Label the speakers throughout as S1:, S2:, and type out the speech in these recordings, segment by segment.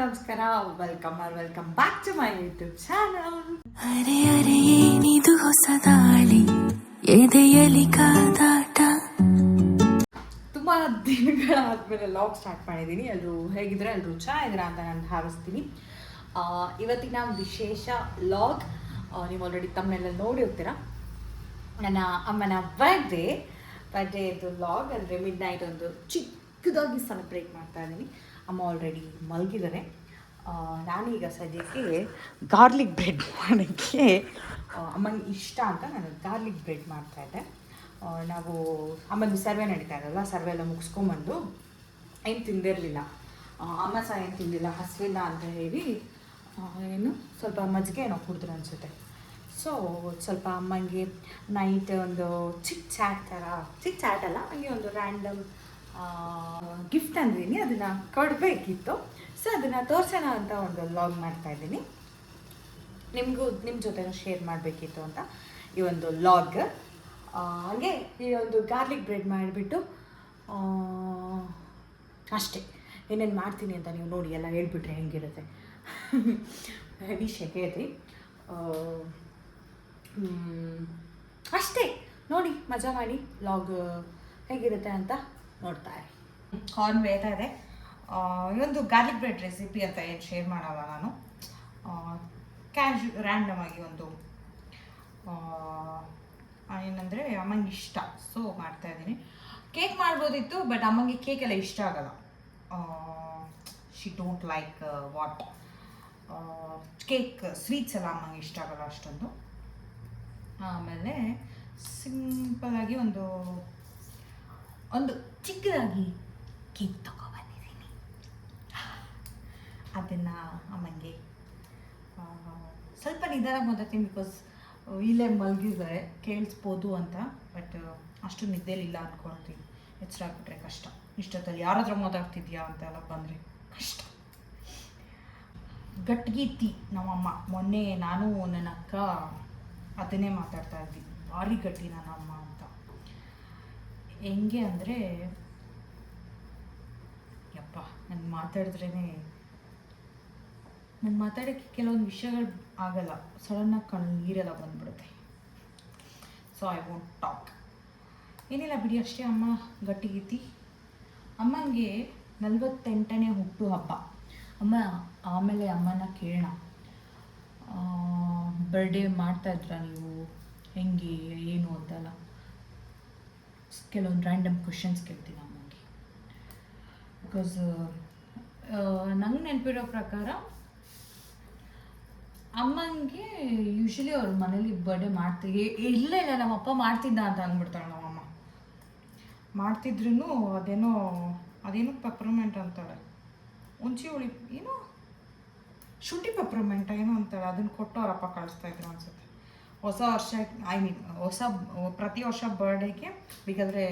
S1: ನಮಸ್ಕಾರ, welcome back to my YouTube channel.
S2: ಅರೆ ಅರೆ ಏನಿದು ಹೊಸ ದಾಳಿ, ಎದೆಯಲಿ ಕಾದಾಟ.
S1: ತುಂಬ ದಿನಗಳಾದ್ಮೇಲೆ ಲಾಗ್ ಸ್ಟಾರ್ಟ್ ಮಾಡಿದ್ದೀನಿ. ಎಲ್ಲರೂ ಹೇಗಿದ್ರೆ, ಎಲ್ಲರೂ ಚೆನ್ನಾಗಿದ್ದೀರಾ ಅಂತ ನಾನು ಭಾವಿಸ್ತೀನಿ. ಇವತ್ತಿನ ವಿಶೇಷ ಲಾಗ್ ನೀವು ಆಲ್ರೆಡಿ ತಮ್ಮನೆಲ್ಲ ನೋಡಿರ್ತೀರ. ನನ್ನ ಅಮ್ಮನ ಬರ್ಡೇದು ಲಾಗ್. ಅಂದರೆ ಮಿಡ್ ನೈಟ್ ಒಂದು ಚಿಕ್ಕದಾಗಿ ಸೆಲೆಬ್ರೇಟ್ ಮಾಡ್ತಾ ಇದ್ದೀನಿ. ಅಮ್ಮ ಆಲ್ರೆಡಿ ಮಲಗಿದ್ದಾರೆ. ನಾನೀಗ ಸದ್ಯಕ್ಕೆ ಗಾರ್ಲಿಕ್ ಬ್ರೆಡ್ ಮಾಡೋಕ್ಕೆ ಅಮ್ಮನಿಗೆ ಇಷ್ಟ ಅಂತ ನಾನು ಗಾರ್ಲಿಕ್ ಬ್ರೆಡ್ ಮಾಡ್ತಾಯಿದ್ದೆ. ನಾವು ಅಮ್ಮದು ಸರ್ವೆ ನಡೀತಾ ಇರಲ್ಲ, ಸರ್ವೆ ಎಲ್ಲ ಮುಗಿಸ್ಕೊಂಬಂದು ಏನು ತಿಂದಿರಲಿಲ್ಲ. ಅಮ್ಮ ಸಹ ಏನು ತಿಂದಿಲ್ಲ, ಹಸಿವಿಲ್ಲ ಅಂತ ಹೇಳಿ ಏನು ಸ್ವಲ್ಪ ಮಜ್ಜಿಗೆ ಏನೋ ಕುಡಿದ್ರು ಅನಿಸುತ್ತೆ. ಸೊ ಸ್ವಲ್ಪ ಅಮ್ಮಂಗೆ ನೈಟ್ ಒಂದು ಚಿಕ್ಕ ಚಾಟ್ ಅಲ್ಲ, ಹಂಗೆ ಒಂದು ರ್ಯಾಂಡಮ್ ಗಿಫ್ಟ್ ಅಂದಿದ್ದೀನಿ, ಅದನ್ನು ಕೊಡಬೇಕಿತ್ತು. ಸೊ ಅದನ್ನು ತೋರಿಸೋಣ ಅಂತ ಒಂದು ಲಾಗ್ ಮಾಡ್ತಾಯಿದ್ದೀನಿ. ನಿಮ್ಮ ಜೊತೆನೂ ಶೇರ್ ಮಾಡಬೇಕಿತ್ತು ಅಂತ ಈ ಒಂದು ಲಾಗ್. ಹಾಗೆ ಈ ಒಂದು ಗಾರ್ಲಿಕ್ ಬ್ರೆಡ್ ಮಾಡಿಬಿಟ್ಟು ಅಷ್ಟೇ. ಏನೇನು ಮಾಡ್ತೀನಿ ಅಂತ ನೀವು ನೋಡಿ ಎಲ್ಲ ಹೇಳ್ಬಿಟ್ರೆ ಹೆಂಗಿರುತ್ತೆ. ಹೆವಿ ಶೆಕೆ ಐತಿ. ಅಷ್ಟೇ, ನೋಡಿ ಮಜಾ ಮಾಡಿ ಲಾಗ್ ಹೇಗಿರುತ್ತೆ ಅಂತ ನೋಡ್ತಾರೆ. ಕಾರ್ನ್ ಬೇಯ್ತಾ ಇದೆ. ಇದೊಂದು ಗಾರ್ಲಿಕ್ ಬ್ರೆಡ್ ರೆಸಿಪಿ ಅಂತ ಏನು ಶೇರ್ ಮಾಡಲ್ಲ ನಾನು. ರ್ಯಾಂಡಮ್ ಆಗಿ ಒಂದು ಏನಂದರೆ ಅಮ್ಮಂಗೆ ಇಷ್ಟ, ಸೊ ಮಾಡ್ತಾಯಿದ್ದೀನಿ. ಕೇಕ್ ಮಾಡ್ಬೋದಿತ್ತು, ಬಟ್ ಅಮ್ಮಂಗೆ ಕೇಕೆಲ್ಲ ಇಷ್ಟ ಆಗಲ್ಲ. She don't like what cake sweets ಎಲ್ಲ ಅಮ್ಮಂಗೆ ಇಷ್ಟ ಆಗಲ್ಲ ಅಷ್ಟೊಂದು. ಆಮೇಲೆ ಸಿಂಪಲಾಗಿ ಒಂದು ಚಿಕ್ಕದಾಗಿ ಕೇಕ್ ತಗೊಬಂದಿದ್ದೀನಿ. ಅದನ್ನು ಅಮ್ಮಂಗೆ ಸ್ವಲ್ಪ ನಿಧಾನ ಮಾತಾಡ್ತೀನಿ, ಬಿಕಾಸ್ ಇಲ್ಲೇ ಮಲಗಿದ್ದಾರೆ, ಕೇಳಿಸ್ಬೋದು ಅಂತ. ಬಟ್ ಅಷ್ಟು ನಿದ್ದೆಲಿಲ್ಲ ಅಂದ್ಕೊಳ್ತೀನಿ. ಎಚ್ಚರ ಆಗ್ಬಿಟ್ರೆ ಕಷ್ಟ. ಇಷ್ಟೊತ್ತಲ್ಲಿ ಯಾರ ಹತ್ರ ಮಾತಾಡ್ತಿದ್ಯಾ ಅಂತೆಲ್ಲ ಬಂದರೆ ಕಷ್ಟ. ಗಟ್ಗೀತಿ ನಮ್ಮಮ್ಮ. ಮೊನ್ನೆ ನಾನು ನನ್ನ ಅಕ್ಕ ಅದನ್ನೇ ಮಾತಾಡ್ತಾ ಇದ್ವಿ, ಭಾರಿ ಗಟ್ಟಿ ನನ್ನ ಅಮ್ಮ ಅಂತ. ಹೆಂಗೆ ಅಂದರೆ ಯಪ್ಪ, ನಾನು ಮಾತಾಡೋಕ್ಕೆ ಕೆಲವೊಂದು ವಿಷಯಗಳು ಆಗಲ್ಲ, ಸಡನ್ನಾಗಿ ಕಣ್ಣು ನೀರೆಲ್ಲ ಬಂದ್ಬಿಡುತ್ತೆ. So I won't talk. ಏನಿಲ್ಲ ಬಿಡಿ, ಅಷ್ಟೇ. ಅಮ್ಮ ಗಟ್ಟಿಗೀತಿ. ಅಮ್ಮಂಗೆ 48ನೇ ಹುಟ್ಟು ಹಬ್ಬ. ಆಮೇಲೆ ಅಮ್ಮನ ಕೇಳೋಣ, ಬರ್ಡೇ ಮಾಡ್ತಾಯಿದ್ರ ನೀವು, ಹೆಂಗೆ ಏನು ಅಂತೆಲ್ಲ ಕೆಲವೊಂದು ರ್ಯಾಂಡಮ್ ಕ್ವಶನ್ಸ್ ಕೇಳ್ತೀನಿ ಅಮ್ಮಂಗೆ. ಬಿಕಾಸ್ ನಂಗೆ ನೆನಪಿರೋ ಪ್ರಕಾರ ಅಮ್ಮಂಗೆ ಯೂಶ್ವಲಿ ಅವ್ರ ಮನೇಲಿ ಬರ್ಡೇ ಇಲ್ಲ ನಮ್ಮಪ್ಪ ಮಾಡ್ತಿದ್ದ ಅಂತ ಅಂದ್ಬಿಡ್ತಾಳೆ ನಮ್ಮಮ್ಮ. ಮಾಡ್ತಿದ್ರು ಅದೇನೋ ಪೆಪ್ರಮೆಂಟ್ ಅಂತಾಳೆ, ಹುಣಸೆ ಹುಳಿ ಏನೋ ಶುಂಠಿ ಪೆಪ್ರಮೆಂಟ್ ಏನೋ ಅಂತಾಳೆ, ಅದನ್ನು ಕೊಟ್ಟು ಅವರಪ್ಪ ಕಳಿಸ್ತಾಯಿದ್ರು ಅನ್ಸುತ್ತೆ. ಹೊಸ ವರ್ಷ ಪ್ರತಿ ವರ್ಷ ಬರ್ಡೇಗೆ ಬೇಕಾದರೆ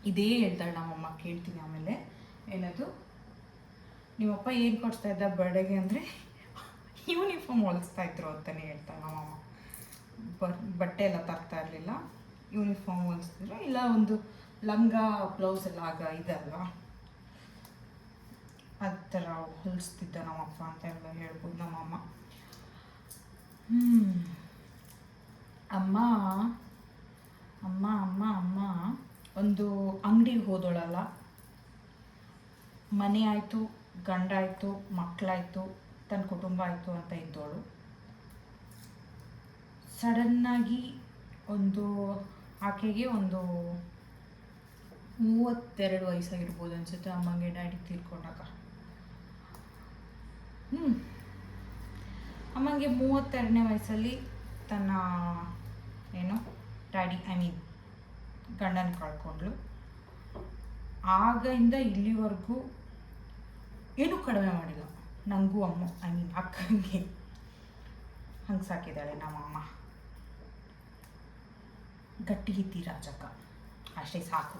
S1: ಇದೇ ಹೇಳ್ತಾಳೆ ನಮ್ಮಮ್ಮ. ಕೇಳ್ತೀನಿ ಆಮೇಲೆ, ಏನದು ನಿಮ್ಮಪ್ಪ ಏನು ಕೊಡಿಸ್ತಾ ಇದ್ದ ಬರ್ಡೇಗೆ ಅಂದರೆ ಯೂನಿಫಾರ್ಮ್ ಹೊಲಿಸ್ತಾಯಿದ್ರು ಅಂತಲೇ ಹೇಳ್ತಾಳೆ ನಮ್ಮಮ್ಮ. ಬಟ್ಟೆ ಎಲ್ಲ ತರ್ತಾ ಇರಲಿಲ್ಲ, ಯೂನಿಫಾರ್ಮ್ ಹೊಲಿಸ್ತಿದ್ರು, ಇಲ್ಲ ಒಂದು ಲಂಗ ಬ್ಲೌಸ್ ಎಲ್ಲ ಇದಲ್ವಾ, ಆ ಥರ ಹೊಲಿಸ್ತಿದ್ದ ನಮ್ಮಪ್ಪ ಅಂತ ಎಲ್ಲ ಹೇಳ್ಬೋದು ನಮ್ಮಮ್ಮ. ಅಮ್ಮ ಒಂದು ಅಂಗಡಿಗೆ ಹೋದೋಳಲ್ಲ, ಮನೆ ಆಯಿತು, ಗಂಡ ಆಯಿತು, ಮಕ್ಕಳಾಯಿತು, ತನ್ನ ಕುಟುಂಬ ಆಯಿತು ಅಂತ ಇದ್ದೋಳು. ಸಡನ್ನಾಗಿ ಆಕೆಗೆ ಒಂದು 32 ವಯಸ್ಸಾಗಿರ್ಬೋದು ಅನಿಸುತ್ತೆ ಅಮ್ಮಂಗೆ, ಡ್ಯಾಡಿ ತೀರ್ಕೊಂಡಾಗ. ಅಮ್ಮಂಗೆ 32ನೇ ವಯಸ್ಸಲ್ಲಿ ತನ್ನ ಡ್ಯಾಡಿ ಗಂಡನ ಕಳ್ಕೊಂಡ್ಳು. ಆಗಿಂದ ಇಲ್ಲಿವರೆಗೂ ಏನೂ ಕಡಿಮೆ ಮಾಡಿಲ್ಲ. ನನಗೂ ಅಕ್ಕಂಗೆ ಹಂಗೆ ಸಾಕಿದ್ದಾಳೆ ನಮ್ಮಮ್ಮ. ಗಟ್ಟಿಗಿತ್ತಿ ರಾಜಕ್ಕ. ಅಷ್ಟೇ ಸಾಕು.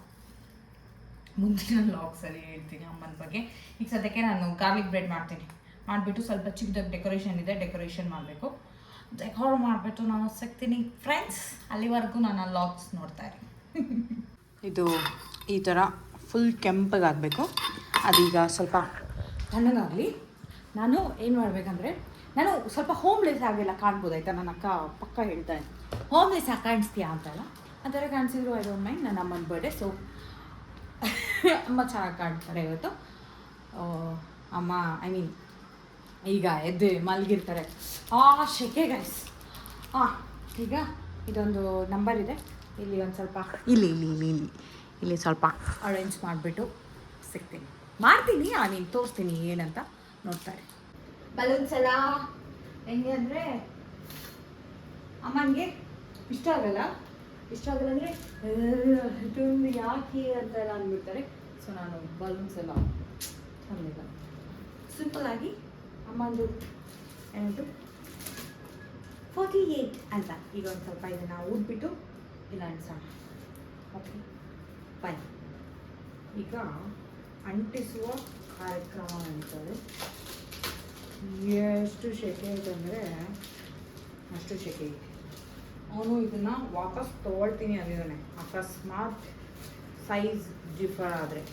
S1: ಮುಂದಿನ ಲಾಗ್ಸಲ್ಲಿ ಹೇಳ್ತೀನಿ ಅಮ್ಮನ ಬಗ್ಗೆ. ಈಗ ಸದ್ಯಕ್ಕೆ ನಾನು ಗಾರ್ಲಿಕ್ ಬ್ರೆಡ್ ಮಾಡಿಬಿಟ್ಟು ಸ್ವಲ್ಪ ಚಿಕ್ಕದಾಗಿ ಡೆಕೋರೇಷನ್ ಮಾಡಬೇಕು. ಡೆಕೋರ್ ಮಾಡಿಬಿಟ್ಟು ನಾನು ಸಿಗ್ತೀನಿ ಫ್ರೆಂಡ್ಸ್. ಅಲ್ಲಿವರೆಗೂ ನಾನು ಲಾಗ್ಸ್ ನೋಡ್ತಾ ಇರಿ. ಇದು ಈ ಥರ ಫುಲ್ ಕೆಂಪಗಾಗಬೇಕು. ಅದೀಗ ಸ್ವಲ್ಪ ತಣ್ಣಗಾಗಲಿ. ನಾನು ಏನು ಮಾಡಬೇಕಂದ್ರೆ, ನಾನು ಸ್ವಲ್ಪ ಹೋಮ್ಲೆಸ್ ಆಗಿಲ್ಲ ಕಾಣ್ಬೋದು ಆಯಿತಾ. ನನ್ನ ಅಕ್ಕ ಪಕ್ಕ ಹೇಳ್ತಾಳೆ ಹೋಮ್ಲೆಸ್ ಆಗಿ ಕಾಣಿಸ್ತೀಯಾ ಅಂತಲ್ಲ, ಆ ಥರ ಕಾಣಿಸಿದ್ರು ಐ ಡೋಂಟ್ ಮೈಂಡ್. ನನ್ನ ಅಮ್ಮನ ಬರ್ಡೇ, ಸೊ ಅಮ್ಮ ಚೆನ್ನಾಗಿ ಕಾಣ್ತಾರೆ ಇವತ್ತು. ಅಮ್ಮ ಐ ಮೀನ್ ಈಗ ಎದ್ದು ಮಲಗಿರ್ತಾರೆ. ಶೆಕೆ ಗೈಸ್. ಈಗ ಇದೊಂದು ನಂಬರ್ ಇದೆ, ಇಲ್ಲಿ ಒಂದು ಸ್ವಲ್ಪ ಇಲ್ಲಿ ಸ್ವಲ್ಪ ಅರೇಂಜ್ ಮಾಡಿಬಿಟ್ಟು ಸಿಗ್ತೀನಿ, ಮಾಡ್ತೀನಿ. ನೀನು ತೋರಿಸ್ತೀನಿ ಏನಂತ ನೋಡ್ತಾರೆ. ಬಲೂನ್ಸ್ ಎಲ್ಲ ಹೆಂಗೆ ಅಂದರೆ ಅಮ್ಮನಿಗೆ ಇಷ್ಟ ಆಗಲ್ಲ ಅಂದರೆ ಇದೊಂದು ಯಾಕೆ ಅಂತೆಲ್ಲ ಅಂದ್ಬಿಡ್ತಾರೆ. ಸೊ ನಾನು ಬಲೂನ್ಸ್ ಎಲ್ಲ ತಂದಿಲ್ಲ, ಸಿಂಪಲ್ಲಾಗಿ ಅಮ್ಮಂದು ಏನಂತು 48 ಅಂತ. ಈಗ ಒಂದು ಸ್ವಲ್ಪ ಇದನ್ನು ಊದ್ಬಿಟ್ಟು ಇಲ್ಲ ಅನ್ಸೋಣ. Okay bye. ಈಗ ಅಂಟಿಸುವ ಕಾರ್ಯಕ್ರಮ ಅಂತಾರೆ. ಎಷ್ಟು ಶೆಕೆ ಇದೆ ಅಂದರೆ ಅಷ್ಟು ಶೆಕೆ ಇದೆ. ಅವನು ಇದನ್ನು ವಾಪಸ್ ತೊಗೊಳ್ತೀನಿ ಅಂದಿದ್ದಾನೆ, ಅಕಸ್ಮಾತ್ ಸೈಜ್ ಡಿಫರ್ ಆದರೆ.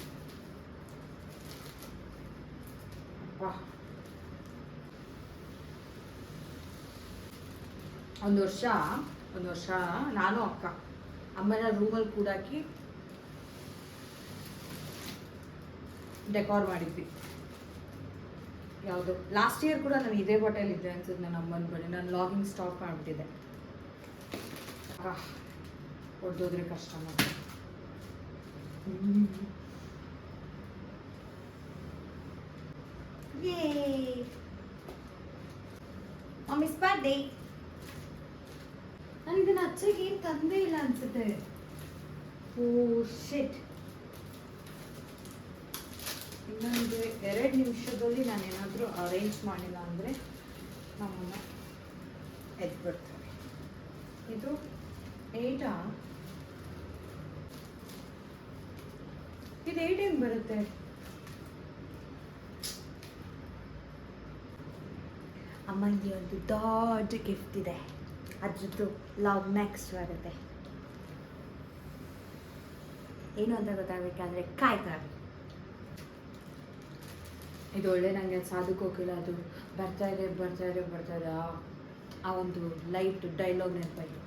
S1: ಒಂದು ವರ್ಷ ನಾನು ಅಕ್ಕ ಅಮ್ಮನ ರೂಮಲ್ಲಿ ಕೂಡಾಕಿ ಡೆಕೋರ್ ಮಾಡಿದ್ವಿ. ಯಾವುದು ಲಾಸ್ಟ್ ಇಯರ್ ಕೂಡ ನಾನು ಇದೇ ಹೋಟೆಲ್ ಇದ್ದೆ ಅನ್ಸುತ್ತೆ ನನ್ನ ಅಮ್ಮನ ಬಳಿ. ನಾನು ಲಾಗಿಂಗ್ ಸ್ಟಾಪ್ ಮಾಡಿಬಿಟ್ಟಿದ್ದೆ. ಹೊಡೆದೋದ್ರೆ ಕಷ್ಟ ಮಾಡಿ. ಮಮ್ಮಿಸ್ ಬರ್ಡೇ. ನಾನು ಇದನ್ನ ಅಚ್ಚಗೆ ಏನು ತಂದೇ ಇಲ್ಲ ಅನ್ಸುತ್ತೆ. ಓ ಶಿಟ್. ಇನ್ನೊಂದು 2 ನಿಮಿಷದಲ್ಲಿ ನಾನು ಏನಾದರೂ ಅರೇಂಜ್ ಮಾಡಿಲ್ಲ ಅಂದರೆ ನಮ್ಮನ್ನ ಎದ್ಬಿಡ್ತಾರೆ. ಇದು 8 ಇದು 8 ಹೆಂಗೆ ಬರುತ್ತೆ? ಅಮ್ಮನಿಗೆ ಒಂದು ದೊಡ್ಡ ಗಿಫ್ಟ್ ಇದೆ, ಅದ್ರದ್ದು ಲಾಗ್ ನೆಕ್ಸ್ಟ್ ಬರುತ್ತೆ. ಏನು ಅಂತ ಗೊತ್ತಾಗಬೇಕಾದ್ರೆ ಕಾಯ್ತಾರೆ. ಇದು ಒಳ್ಳೆ ನನಗೆ ಸಾಧು ಕೋಕಿಲ ಅದು ಬರ್ತಾ ಇದೆ ಆ ಒಂದು ಲೈಟ್ ಡೈಲಾಗ್ ನೆನಪಾಯಿತು.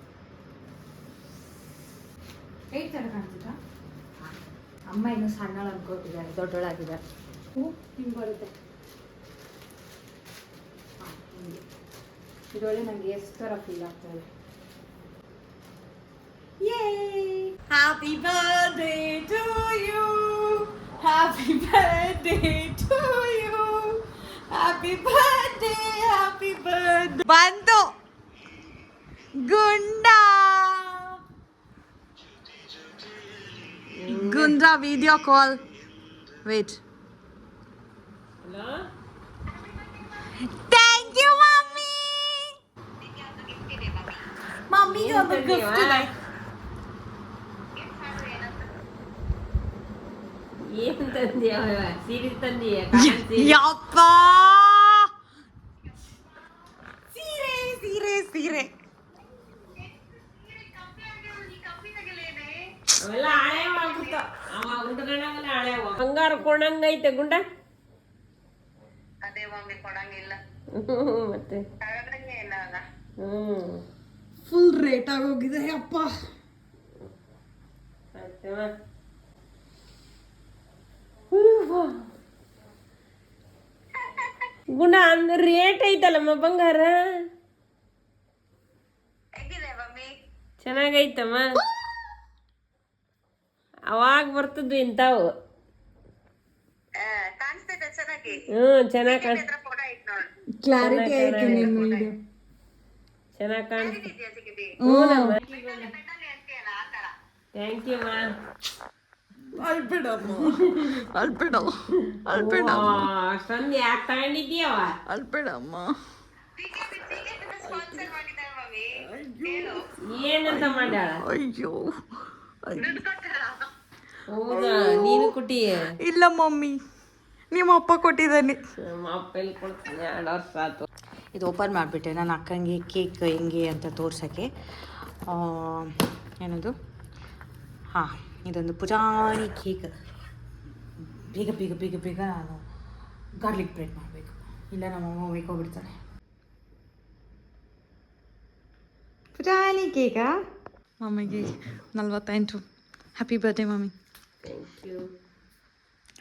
S1: 8 ಥರ ಕಾಣಿಸುತ್ತಾ? ಅಮ್ಮ ಇನ್ನೂ ಸಣ್ಣಳು ಅನ್ಕೋತಿದ್ದಾರೆ, ದೊಡ್ಡೊಳಾಗಿದ್ದಾರೆ. ಹಿಂಗೆ ಬರುತ್ತೆ. ಹಿಂಗೆ ಇದೊಳ್ಳೆ ನನಗೆ ಎಷ್ಟು ಥರ ಫೀಲ್ ಆಗ್ತದೆ. Happy birthday to you, happy birthday to you, happy birthday ಬಂತು ಗುಂಡ್ರ video call. Wait. Thank you mummy. ಮಮ್ಮಿಗೆ ಒಂದು ಗಿಫ್ಟ್ ಇದೆ.
S3: ಏನು ತಂದಿಯ? ಸೀರೆ ತಂದಿಯ?
S1: ಯಪ್ಪ ಸೀರೆ
S3: ಅವೆಲ್ಲ ಹಳೆ ಆಗ್ಬಿಡ್ತು. ಅವ ಉಂಡ್ಕೊಂಡಾಗಲ್ಲ ಹಳೆ ಬಂಗಾರ ಕೊಡಂಗೈತೆ ಗುಂಡ.
S4: ಅದೇ ಮಮ್ಮಿ ಕೊಡಂಗಿಲ್ಲ
S3: ಮತ್ತೆ
S4: ತಗೊಂಡಂಗೆ ಇಲ್ಲ ಅಲ್ಲ.
S1: ಫುಲ್ ರೇಟ್ ಆಗೋಗಿದೆ ಅಪ್ಪ.
S3: ಗುಂಡ ಅಂದ್ರೆ ರೇಟ್ ಐತಲ್ಲಮ್ಮ ಬಂಗಾರ.
S4: ಹೇಗಿದೆ ಮಮ್ಮಿ?
S3: ಚೆನ್ನಾಗೈತಮ್ಮ. ಅವಾಗ ಬರ್ತದ್ವು ಇಂಥವು.
S4: ಕಾಣಿಸ್ತೈತೆ ಚೆನ್ನಾಗಿ.
S3: ಚೆನ್ನಾಗಿ
S4: ಫೋಟೋ ಐತ್ ನೋಡ್.
S1: ಕ್ಲಾರಿಟಿ ಐತೆ ನಿಮ್ಮ ವಿಡಿಯೋ.
S3: ಚೆನ್ನಾಗಿ ಕಾಣಿಸ್ತು.
S4: ಇದೆಯಾ ಸಿಕ್ಕಿದೆ? ಆ ತರ.
S3: ಥ್ಯಾಂಕ್ ಯು ಮಾ. ಅಷ್ಟೊಂದು ಯಾಕೆ ತಗೊಂಡಿದ್ದೀಯವ?
S1: ಅಲ್ಬೇಡಮ್ಮ.
S4: ಸ್ಪಾನ್ಸರ್ ಮಾಡಿದ್ದಾರೆ ಮಮ್ಮಿ. ಹೇಳು.
S3: ಏನಂತ ಮಾಡ್ಯಾಳ?
S1: ಅಯ್ಯೋ
S4: ದುಡ್ಡು ಕೊಟ್ಟಾರ?
S3: ಹೌದಾ? ನೀನು ಕುಟಿ?
S1: ಇಲ್ಲ ಮಮ್ಮಿ, ನಿಮ್ಮ ಅಪ್ಪ ಕೊಟ್ಟಿದ್ದಾನೆ.
S3: ನಮ್ಮ ಅಪ್ಪ ಎಲ್ಲಿ ಕೊಡ್ತಾನೆ? 2 ವರ್ಷ ಆಯ್ತು.
S1: ಇದು ಓಪನ್ ಮಾಡಿಬಿಟ್ಟೆ ನನ್ನ ಅಕ್ಕಂಗೆ ಕೇಕ್ ಹೆಂಗೆ ಅಂತ ತೋರ್ಸೋಕ್ಕೆ. ಏನದು, ಇದೊಂದು ಪುಟಾಣಿ ಕೇಕ್. ಬೇಗ ನಾನು ಗಾರ್ಲಿಕ್ ಬ್ರೆಡ್ ಮಾಡಬೇಕು, ಇಲ್ಲ ನಮ್ಮಮ್ಮ ಬೇಕೋಗ್ಬಿಡ್ತಾಳೆ. ಪುಟಾಣಿ ಕೇಕಾ ಮಮ್ಮಿಗೆ 48. Happy birthday mummy.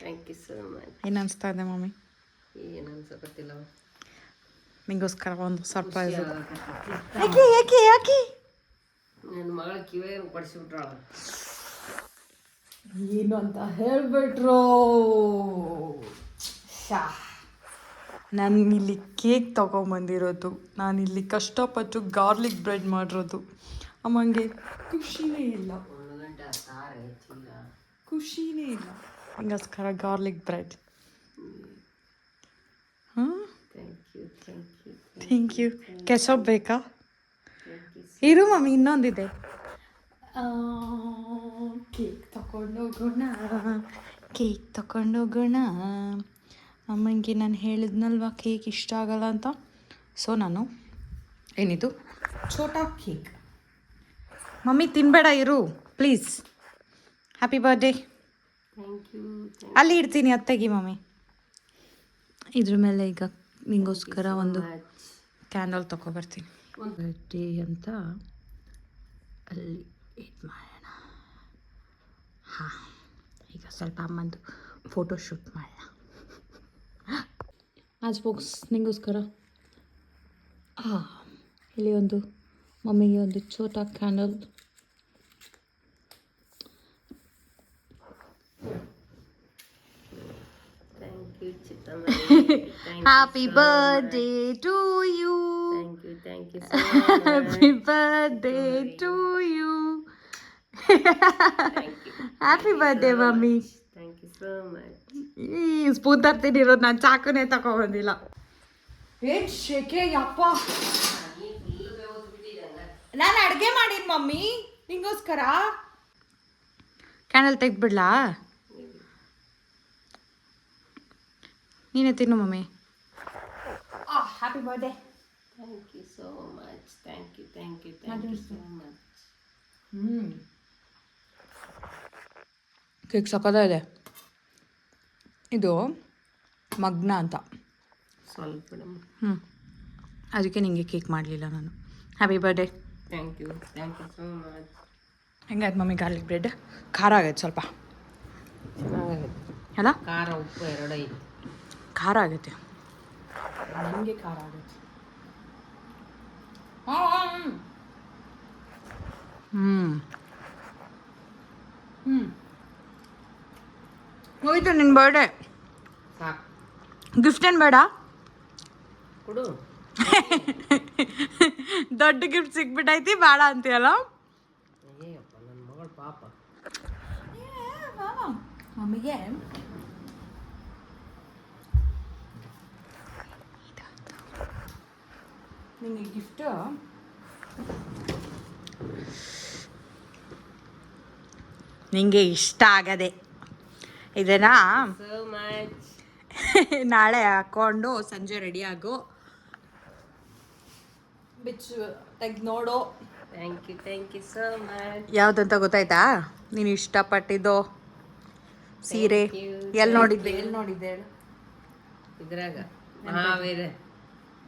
S3: Thank you so much.
S1: ಏನು ಅನಿಸ್ತಾ ಇದೆ ಮಮ್ಮಿ?
S3: ಏನು ಅನ್ಸಕತ್ತಿಲ್ಲ,
S1: ನಿಂಗೋಸ್ಕರ ಒಂದು ಸರ್ಪ್ರೈಸ್.
S3: ಖುಷಿ
S1: ಯಾಕೆ ಯಾಕೆ
S3: ನನ್ನ ಮಗಳ ಕಿವಿಯನ್ನು ಕೊಡಿಸ್ಬಿಟ್ರಾಳ.
S1: ಏನು ಅಂತ ಹೇಳ್ಬಿಟ್ರು. ನಾನು ಇಲ್ಲಿ ಕೇಕ್ ತೊಗೊಂಬಂದಿರೋದು, ನಾನಿಲ್ಲಿ ಕಷ್ಟಪಟ್ಟು ಗಾರ್ಲಿಕ್ ಬ್ರೆಡ್ ಮಾಡಿರೋದು. ಅಮ್ಮಂಗೆ ಖುಷಿನೇ ಇಲ್ಲ, ಖುಷಿನೇ ಇಲ್ಲ. ಹಿಂಗೋಸ್ಕರ ಗಾರ್ಲಿಕ್ ಬ್ರೆಡ್. ಹಾಂ, ಥ್ಯಾಂಕ್ ಯು. ಕೆಚಪ್ ಬೇಕಾ? ಇರು ಮಮ್ಮಿ, ಇನ್ನೊಂದಿದೆ. ಕೇಕ್ ತಗೊಂಡೋಗೋಣ, ಕೇಕ್ ತಗೊಂಡೋಗೋಣ. ಅಮ್ಮಂಗೆ ನಾನು ಹೇಳಿದ್ನಲ್ವ ಕೇಕ್ ಇಷ್ಟ ಆಗಲ್ಲ ಅಂತ. ಸೊ ನಾನು ಏನಿದು ಛೋಟಾ ಕೇಕ್. ಮಮ್ಮಿ ತಿನ್ಬೇಡ, ಇರು please. Happy birthday.
S3: Thank you.
S1: ಅಲ್ಲಿ ಇಡ್ತೀನಿ, ಅತ್ತೆಗೆ ಮಮ್ಮಿ. ಇದ್ರ ಮೇಲೆ ಈಗ ನಿಂಗೋಸ್ಕರ ಒಂದು ಕ್ಯಾಂಡಲ್ ತೊಗೊಬರ್ತೀನಿ. ಬರ್ಡೇ ಅಂತ ಅಲ್ಲಿ ಇದು ಮಾಡೋಣ. ಹಾಂ, ಈಗ ಸ್ವಲ್ಪ ಅಮ್ಮಂದು ಫೋಟೋ ಶೂಟ್ ಮಾಡೋಣ. ಆಜ್ ಬಾಕ್ಸ್ ನಿಂಗೋಸ್ಕರ. ಹಾಂ, ಇಲ್ಲಿ ಒಂದು ಮಮ್ಮಿಗೆ ಒಂದು ಛೋಟಾ candle.
S3: Thank you Chittamma.
S1: Happy birthday to you.
S3: Thank you
S1: happy birthday to you. Happy birthday mummy.
S3: Thank you so much.
S1: ಈ ಸ್ಪೂನ್ ತರ್ತೀನಿ ಇರೋದು, ನಾನು ಚಾಕುನೇ ತಗೊಬಂದಿಲ್ಲ. ಏನು ಶೆಕೆ ಯಪ್ಪ. ನಾನು ಅಡುಗೆ ಮಾಡೀನಿ ಮಮ್ಮಿ ನಿಂಗೋಸ್ಕರ. ಕ್ಯಾಂಡಲ್ ತೆಗ್ದುಬಿಡ್ಲಾ? ನೀನೇ ತಿನ್ನು mummy. Happy birthday.
S3: Thank you so much. Thank you so much.
S1: Cake ಸಕ್ಕತ್ತಾಗಿದೆ. ಇದು ಮಗ್ನ ಅಂತ.
S3: ಸ್ವಲ್ಪ
S1: ಅದಕ್ಕೆ ನಿಂಗೆ ಕೇಕ್ ಮಾಡಲಿಲ್ಲ ನಾನು. Happy birthday.
S3: Thank you so much.
S1: ಹೆಂಗಾಯ್ತು ಮಮ್ಮಿ ಗಾರ್ಲಿಕ್ ಬ್ರೆಡ್? ಖಾರ ಆಗೈತೆ ಸ್ವಲ್ಪ,
S3: ಚೆನ್ನಾಗೈತೆ
S1: ಅಲ್ಲ?
S3: ಖಾರ ಉಪ್ಪು ಎರಡು ಐತೆ.
S1: ಖಾರ ಆಗೈತೆ, ನನಗೆ ಖಾರ ಆಗೈತೆ. ಹೋಯ್ತು ನಿನ್ನ ಬರ್ಡೇ.
S3: ಸಾಕು,
S1: ಗಿಫ್ಟ್ ಏನು ಬೇಡ?
S3: ಕೊಡು.
S1: ದೊಡ್ಡ ಗಿಫ್ಟ್ ಸಿಕ್ಬಿಟ್ಟೈತಿ, ಬೇಡ ಅಂತೀಯಲ್ಲ?
S3: ಅಯ್ಯಪ್ಪ, ನನ್ನ ಮಗಳು ಪಾಪ.
S1: ಮಮ್ಮಿಗೆ ನಿಮಗೆ ಗಿಫ್ಟು ನಿಂಗೆ ಇಷ್ಟ ಆಗದೆ. ಇದನ್ನ
S3: ಸೋ ಮಚ್.
S1: ನಾಳೆ ಹಾಕ್ಕೊಂಡು ಸಂಜೆ ರೆಡಿ ಆಗು, ಬಿಚ್ಚು ತೆಗ್ದು ನೋಡು.
S3: Thank you so much.
S1: ಯಾವುದಂತ ಗೊತ್ತಾಯ್ತಾ? ನೀನು ಇಷ್ಟಪಟ್ಟಿದ್ದು ಸೀರೆ. ಎಲ್ಲಿ ನೋಡಿದ್ದೆ ಹೇಳು?
S3: ಇದ್ರಾಗ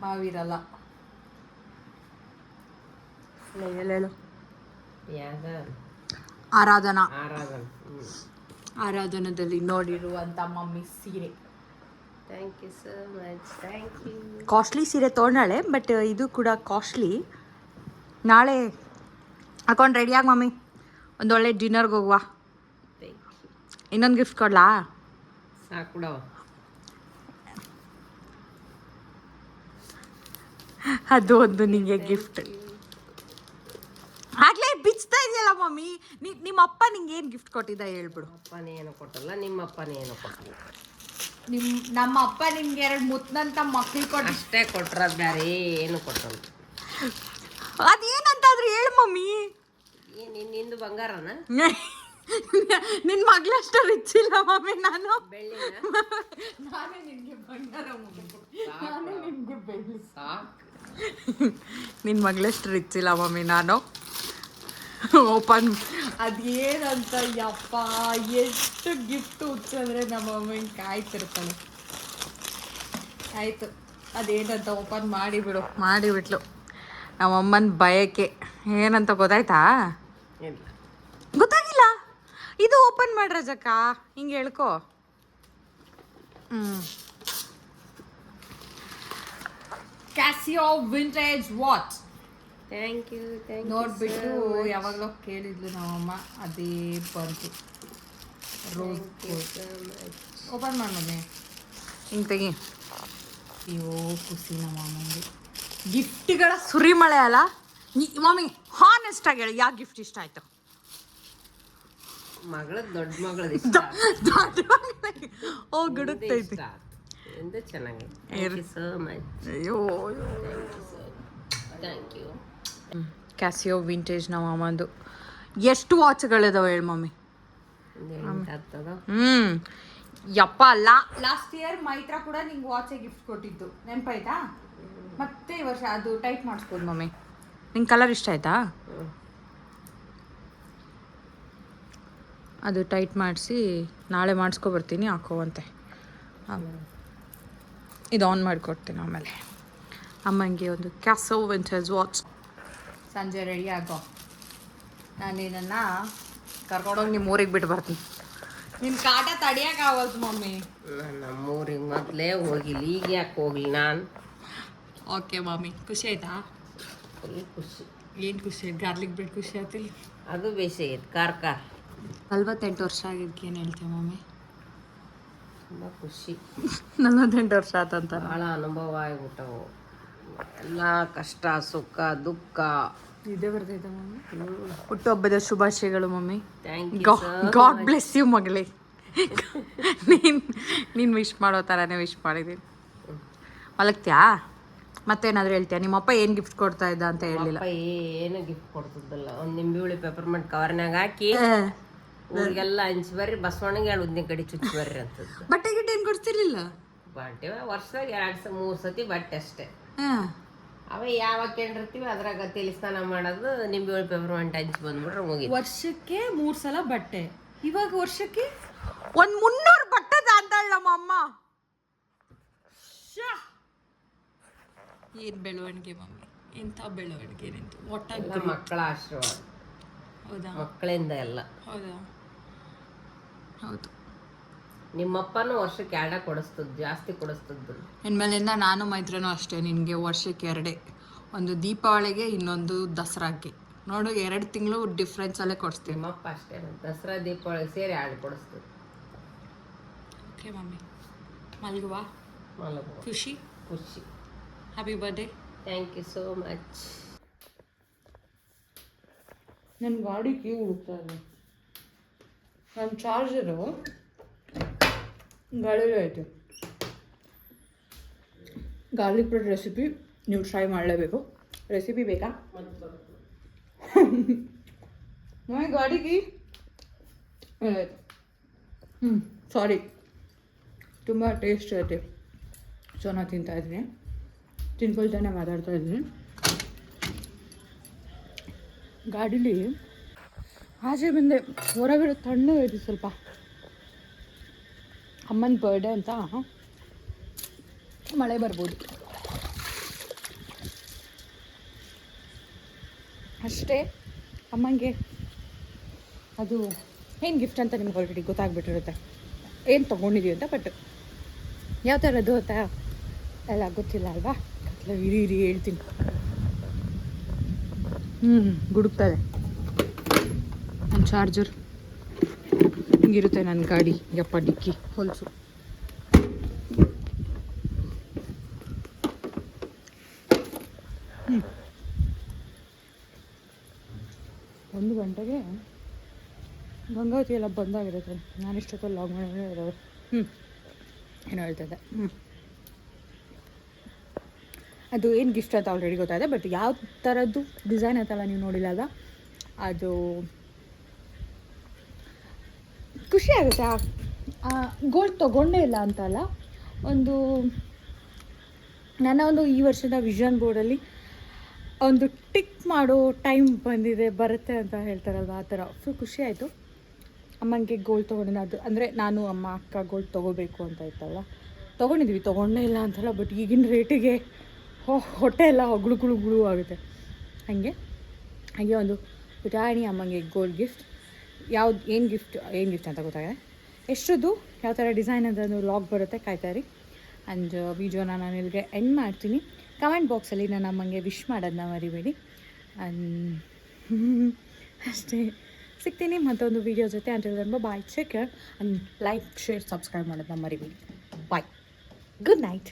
S1: ಮಾವೀರಲ್ಲ, ಹೇಳು.
S3: ಯಾವ್ದ?
S1: ಆರಾಧನಾ.
S3: ಆರಾಧನ.
S1: ಆರಾಧನದಲ್ಲಿ ನೋಡಿರುವಂಥ ಮಮ್ಮಿ ಸೀರೆ.
S3: Thank you so much. Thank you.
S1: Costly ಸೀರೆ ತೊಗೊಂಡಾಳೆ, ಬಟ್ ಇದು ಕೂಡ ಕಾಸ್ಟ್ಲಿ. ನಾಳೆ ಹಾಕೊಂಡು ರೆಡಿಯಾಗಿ ಮಮ್ಮಿ, ಒಂದೊಳ್ಳೆ ಡಿನ್ನರ್ಗೆ ಹೋಗುವ.
S3: Thank you.
S1: ಇನ್ನೊಂದು ಗಿಫ್ಟ್ ಕೊಡ್ಲಾ?
S3: ಸಾಕು ಬಿಡವ.
S1: ಅದು ಒಂದು ನಿಂಗೆ ಗಿಫ್ಟ್. ಆಗ್ಲೇ ಬಿಚ್ತಾ ಇದೆಯಲ್ಲ ಮಮ್ಮಿ. ನಿಮ್ಮ ಅಪ್ಪ ನಿಂಗೆ ಏನು ಗಿಫ್ಟ್ ಕೊಟ್ಟಿದ್ದ ಹೇಳ್ಬಿಡು.
S3: ಅಪ್ಪನೇ ಏನು ಕೊಟ್ಟಲ್ಲ, ನಿಮ್ಮ ಅಪ್ಪನೇ ಏನು ಕೊಟ್ಟಲ್ಲ.
S1: ನಮ್ಮ ಅಪ್ಪ ನಿಮ್ಗೆ 2 ಮುತ್ತಂತ ಮಕ್ಳು ಕೊಟ್ಟು
S3: ಅಷ್ಟೇ ಕೊಟ್ರದ, ಬೇರೆ ಏನು ಕೊಟ್ಟಲ್ಲ.
S1: ಅದೇನಂತಾದ್ರೂ ಹೇಳು ಮಮ್ಮಿ.
S3: ನಿಂದು ಬಂಗಾರನ?
S1: ನಿನ್ನ ಮಗಳಷ್ಟು ರಿಚ್ ಇಲ್ಲ ಮಮ್ಮಿ. ನಾನು
S3: ಬೆಳ್ಳಿನ?
S1: ನಾನೇ ನಿನಗೆ ಬಂಗಾರ ಮಮ್ಮಿ, ನಾನೇ ನಿನಗೆ ಬೆಳ್ಳಿ.
S3: ಸಾಕು.
S1: ನಿನ್ನ ಮಗಳಷ್ಟು ರಿಚ್ ಇಲ್ಲ ಮಮ್ಮಿ. ನಾನು ಓಪನ್ ಅದೇನಂತ ಯಪ್ಪ, ಎಷ್ಟು ಗಿಫ್ಟ್ ಹುಚ್ಚಂದ್ರೆ ನಮ್ಮ ಮಮ್ಮಿ ಕಾಯ್ತಿರ್ತಾಳೆ. ಆಯಿತು, ಅದೇನಂತ ಓಪನ್ ಮಾಡಿಬಿಟ್ಲು ನಮ್ಮಮ್ಮನ ಬಯಕೆ ಏನಂತ ಗೊತ್ತಾಯ್ತಾ?
S3: ಇಲ್ಲ
S1: ಗೊತ್ತಾಗಿಲ್ಲ. ಇದು ಓಪನ್ ಮಾಡ್ರ ಜಕ್ಕ, ಹಿಂಗೆ ಹೇಳ್ಕೊ. Casio vintage watch
S3: thank you
S1: ನೋಡ್ಬಿಟ್ಟು ಯಾವಾಗಲೋ ಕೇಳಿದ್ಲು ನಮ್ಮಮ್ಮ, ಅದೇ ಬಂತು. ರೋಸ್ ಓಪನ್ ಮಾಡಿ ಮಮ್ಮಿ, ಹಿಂಗೆ ತೆಗಿ. ಅಯ್ಯೋ ಖುಷಿ ನಮ್ಮಮ್ಮಂಗೆ ಗಿಫ್ಟ್ಗಳ ಸುರಿಮಳೆ ಅಲ್ಲ ಮಮ್ಮಿ. ಹಾನೆಸ್ಟ್ ಆಗಿ ಹೇಳಿ, ಯಾವ ಗಿಫ್ಟ್ ಇಷ್ಟ ಆಯ್ತು?
S3: ಮಗಳದ್ ದೊಡ್ಡ ಮಗಳದ್ ಇಷ್ಟ.
S1: ಓ ಗುಡುತ್ತೈತಿ.
S3: ಎಂದು ಚೆನ್ನಾಗಿದೆ. So much.
S1: ಅಯ್ಯೋ
S3: ಥ್ಯಾಂಕ್ ಯು.
S1: ಕ್ಯಾಸಿಯೋ ವಿಂಟೇಜ್ ನಮ್ಮ ಅಮ್ಮಂದು. ಎಷ್ಟು ವಾಚ್ಗಳಿದಾವೆ ಹೇಳಿ ಮಮ್ಮಿ?
S3: ಆಗ್ತದ.
S1: ಯಪ್ಪ, ಲಾಸ್ಟ್ ಇಯರ್ ಮೈತ್ರ ಕೂಡ ನಿಂಗೆ ವಾಚೇ ಗಿಫ್ಟ್ ಕೊಟ್ಟಿದ್ದು ನೆನಪಾಯ್ತಾ? ಮತ್ತೆ ಈ ವರ್ಷ ಅದು ಟೈಟ್ ಮಾಡಿಸ್ಬೋದು ಮಮ್ಮಿ. ನಿಂಗೆ ಕಲರ್ ಇಷ್ಟ ಆಯ್ತಾ? ಅದು ಟೈಟ್ ಮಾಡಿಸಿ ನಾಳೆ ಮಾಡಿಸ್ಕೊಬರ್ತೀನಿ, ಹಾಕೋವಂತೆ. ಇದು ಆನ್ ಮಾಡಿಕೊಡ್ತೀನಿ ಆಮೇಲೆ. ಅಮ್ಮಂಗೆ ಒಂದು ಕ್ಯಾಸೋ ವಿಂಟೇಜ್ ವಾಚ್. ಸಂಜೆ ರೆಡಿ ಆಗೋ, ನಾನೇನನ್ನ ಕರ್ಕೊಂಡೋಗಿ ನಿಮ್ಮ ಊರಿಗೆ ಬಿಟ್ಟು ಬರ್ತೀನಿ. ನಿನ್ನ ಕಾಟ ತಡಿಯೋಕ್ಕಾಗಲ್ತು ಮಮ್ಮಿ.
S3: ನಮ್ಮೂರಿಗೆ ಮೊದಲೇ ಹೋಗಿಲ್ಲ, ಈಗ ಯಾಕೆ ಹೋಗ್ಲಿ ನಾನು?
S1: ಓಕೆ ಮಮ್ಮಿ, ಖುಷಿ ಆಯ್ತಾ?
S3: ಫುಲ್ ಖುಷಿ.
S1: ಏನು ಖುಷಿ ಆಯ್ತು? ಗಾರ್ಲಿಕ್ ಬ್ರೆಡ್ ಖುಷಿ ಆಯ್ತಿಲ್ಲ?
S3: ಅದು ಬೇಸಿ ಆಗೈತೆ. ಕಾರ್
S1: 48 ವರ್ಷ ಆಗಿದ್ದಕ್ಕೆ ಏನು ಹೇಳ್ತೀವಿ ಮಮ್ಮಿ?
S3: ತುಂಬ ಖುಷಿ.
S1: 48 ವರ್ಷ ಆತಂತ.
S3: ಭಾಳ ಅನುಭವ ಆಗ್ಬಿಟ್ಟವು. ಎಲ್ಲ ಕಷ್ಟ ಸುಖ ದುಃಖ
S1: ಇದೇ ಬರ್ತೈತೆ ಮಮ್ಮಿ. ಹುಟ್ಟುಹಬ್ಬದ ಶುಭಾಶಯಗಳು mummy.
S3: Thank you.
S1: God bless you ಮಗಳೇ. ನೀನು ವಿಶ್ ಮಾಡೋ ಥರನೇ ವಿಶ್ ಮಾಡಿದ್ದೀನಿ. ಮಲಗ್ತೀಯಾ? ಮತ್ತೇನಾದರೂ ಹೇಳ್ತೀಯಾ? ನಿಮ್ಮಪ್ಪ ಏನು ಗಿಫ್ಟ್ ಕೊಡ್ತಾ ಇದ್ದ ಅಂತ ಹೇಳಿಲ್ಲ.
S3: ಏನು ಗಿಫ್ಟ್ ಕೊಡ್ತಿದ್ದಲ್ಲ, ಒಂದು ನಿಂಬೆ ಹುಳಿ ಪೆಪರ್ಮೆಂಟ್ ಕವರ್ನಾಗ ಹಾಕಿ ಊರಿಗೆಲ್ಲ ಹಂಚಿ ಬರ್ರಿ, ಬಸವಣ್ಣಗೆ 2 ಉದ್ದಿನ ಕಡಿ ಚುಚ್ಚಿ ಬರ್ರಿ ಅಂತದ್ದು.
S1: ಬಟ್ಟೆ ಗಿಟ್ಟೆ ಏನು ಕೊಡ್ತಿರ್ಲಿಲ್ಲ? ಬಟ್ಟೆ
S3: ವರ್ಷದಾಗ 2-3 ಸತಿ ಬಟ್ಟೆ ಅಷ್ಟೇ.
S1: ಹಾಂ,
S3: ಅವೇ ಯಾವಾಗ ಕೇಳಿರ್ತೀವಿ ಅದ್ರಾಗ ತಲೆ ಸ್ನಾನ ಮಾಡೋದು, ನಿಂಬೆ ಹುಳಿ ಪೆಪರ್ಮೆಂಟ್ ಹಂಚಿ ಬಂದ್ಬಿಟ್ರೆ ಮುಗಿ.
S1: ವರ್ಷಕ್ಕೆ 3 ಸಲ ಬಟ್ಟೆ. ಇವಾಗ ವರ್ಷಕ್ಕೆ 300 ಬಟ್ಟೆ ಅಂತಾಳ ನಮ್ಮ ಅಮ್ಮ. ಏನು ಬೆಳವಣಿಗೆ ಮಮ್ಮಿ, ಎಂಥ ಬೆಳವಣಿಗೆ ನಿಂತು. ಒಟ್ಟಾಗಿ
S3: ಮಕ್ಕಳ ಆಶೀರ್ವಾದ.
S1: ಹೌದಾ?
S3: ಮಕ್ಕಳಿಂದ ಎಲ್ಲ.
S1: ಹೌದಾ? ಹೌದು.
S3: ನಿಮ್ಮಪ್ಪನೂ ವರ್ಷಕ್ಕೆ 2 ಕೊಡಿಸ್ತದ್ದು, ಜಾಸ್ತಿ ಕೊಡಿಸ್ತದ್ದು.
S1: ಇನ್ಮೇಲಿಂದ ನಾನು ಮೈತ್ರನೂ ಅಷ್ಟೇ, ನಿನಗೆ ವರ್ಷಕ್ಕೆ 2, ಒಂದು ದೀಪಾವಳಿಗೆ, ಇನ್ನೊಂದು ದಸರಾಗೆ. ನೋಡು, 2 ತಿಂಗಳು ಡಿಫ್ರೆನ್ಸಲ್ಲೇ ಕೊಡಿಸ್ತೀನಿ.
S3: ನಿಮ್ಮಪ್ಪ ಅಷ್ಟೇ, ದಸರಾ ದೀಪಾವಳಿ ಸೇರಿ 2 ಕೊಡಿಸ್ತದೆ.
S1: Okay mummy, ಮಲ್ಗುವಾ?
S3: ಮಲಗುವ.
S1: ಖುಷಿ
S3: ಖುಷಿ.
S1: Happy birthday.
S3: Thank you so much.
S1: ನನ್ನ ಗಾಡಿ ಕೀ ಹುಡುಕ್ತಾ ಇದೆ. ನನ್ನ ಚಾರ್ಜರು ಗಾಳಿಲೇ ಐತೆ. ಗಾರ್ಲಿಕ್ ಬ್ರೆಡ್ ರೆಸಿಪಿ ನೀವು ಟ್ರೈ ಮಾಡಲೇಬೇಕು. ರೆಸಿಪಿ ಬೇಕಾ? ಮಮ್ಮಿ ಗಾಡಿ ಕೀ ಸಾರಿ, ತುಂಬ ಟೇಸ್ಟ್ ಐತೆ. ಸೊ ನಾನು ತಿಂತಾಯಿದ್ದೀನಿ, ತಿನ್ಕೊಳ್ತಾನೆ ಮಾತಾಡ್ತಾ ಇದ್ದೀನಿ. ಗಾಡೀಲಿ ಆಚೆ ಬಂದೆ, ಹೊರಗಡೆ ತಣ್ಣಗೈತಿ ಸ್ವಲ್ಪ. ಅಮ್ಮನ ಬರ್ಡೇ ಅಂತ ಮಳೆ ಬರ್ಬೋದು ಅಷ್ಟೇ. ಅಮ್ಮಂಗೆ ಅದು ಏನು ಗಿಫ್ಟ್ ಅಂತ ನಿಮ್ಗೆ ಆಲ್ರೆಡಿ ಗೊತ್ತಾಗ್ಬಿಟ್ಟಿರುತ್ತೆ, ಏನು ತೊಗೊಂಡಿದ್ದೀವಿ ಅಂತ. ಬಟ್ ಯಾವ ಥರದ್ದು ಅಂತ ಎಲ್ಲ ಗೊತ್ತಿಲ್ಲ ಅಲ್ವಾ? ಇರಿ ಹೇಳ್ತೀನಿ. ಗುಡುಕ್ತದೆ ನನ್ನ ಚಾರ್ಜರ್. ಹಿಂಗಿರುತ್ತೆ ನನ್ನ ಗಾಡಿ. ಯಪ್ಪ ಡಿಕ್ಕಿ ಹೊಲಸು. ಒಂದು ಗಂಟೆಗೆ ಗಂಗಾವತಿ ಎಲ್ಲ ಬಂದಾಗಿರುತ್ತೆ. ನಾನು ಇಷ್ಟೊತ್ತಲ್ಲಿ ಲಾಗ್ ಮಾಡಿ ಇರೋದು. ಏನೋ ಹೇಳ್ತಿದ್ದೆ. ಅದು ಏನು ಗಿಫ್ಟ್ ಅಂತ ಆಲ್ರೆಡಿ ಗೊತ್ತಾಯಿದೆ. ಬಟ್ ಯಾವ ಥರದ್ದು ಡಿಸೈನ್ ಆಯ್ತಲ್ಲ, ನೀವು ನೋಡಿಲ್ಲ ಅಲ್ವಾ? ಅದು ಖುಷಿ ಆಗುತ್ತೆ. ಗೋಲ್ಡ್ ತೊಗೊಂಡೇ ಇಲ್ಲ ಅಂತಲ್ಲ, ನನ್ನ ಒಂದು ಈ ವರ್ಷದ ವಿಷನ್ ಬೋರ್ಡಲ್ಲಿ ಒಂದು ಟಿಕ್ ಮಾಡೋ ಟೈಮ್ ಬರುತ್ತೆ ಅಂತ ಹೇಳ್ತಾರಲ್ವ, ಆ ಥರ. ಫುಲ್ ಖುಷಿ ಆಯಿತು. ಅಮ್ಮನಿಗೆ ಗೋಲ್ಡ್ ತೊಗೊಂಡಿದ್ದು ಅದು ಅಂದರೆ ನಾನು ಅಮ್ಮ ಅಕ್ಕ ಗೋಲ್ಡ್ ತೊಗೋಬೇಕು ಅಂತ ಇತ್ತಲ್ಲ, ತೊಗೊಂಡಿದ್ವಿ, ತೊಗೊಂಡೇ ಇಲ್ಲ ಅಂತಲ್ಲ, ಬಟ್ ಈಗಿನ ರೇಟಿಗೆ ಹೊಟ್ಟೆ ಎಲ್ಲ ಗುಳು ಆಗುತ್ತೆ. ಹಾಗೆ ಒಂದು ಪುಟಾಣಿ ಅಮ್ಮಂಗೆ ಗೋಲ್ಡ್ ಗಿಫ್ಟ್. ಏನು ಗಿಫ್ಟ್ ಅಂತ ಗೊತ್ತಾಗಿದೆ. ಎಷ್ಟರದ್ದು, ಯಾವ ಥರ ಡಿಸೈನ್ ಅಂತ ಒಂದು ಲಾಗ್ ಬರುತ್ತೆ, ಕಾಯ್ತಾಯಿರಿ. ಆ್ಯಂಡ್ ವಿಡಿಯೋನ ನಾನು ಇಲ್ಲಿಗೆ ಎಂಡ್ ಮಾಡ್ತೀನಿ. ಕಮೆಂಟ್ ಬಾಕ್ಸಲ್ಲಿ ನನ್ನ ಅಮ್ಮಂಗೆ ವಿಶ್ ಮಾಡೋದನ್ನ ಮರಿಬೇಡಿ. ಅಷ್ಟೇ, ಸಿಗ್ತೀನಿ ಮತ್ತೊಂದು ವೀಡಿಯೋ ಜೊತೆ. Until bye, take care and like, share, subscribe ಮಾಡೋದನ್ನ ಮರಿಬೇಡಿ. Bye, good night.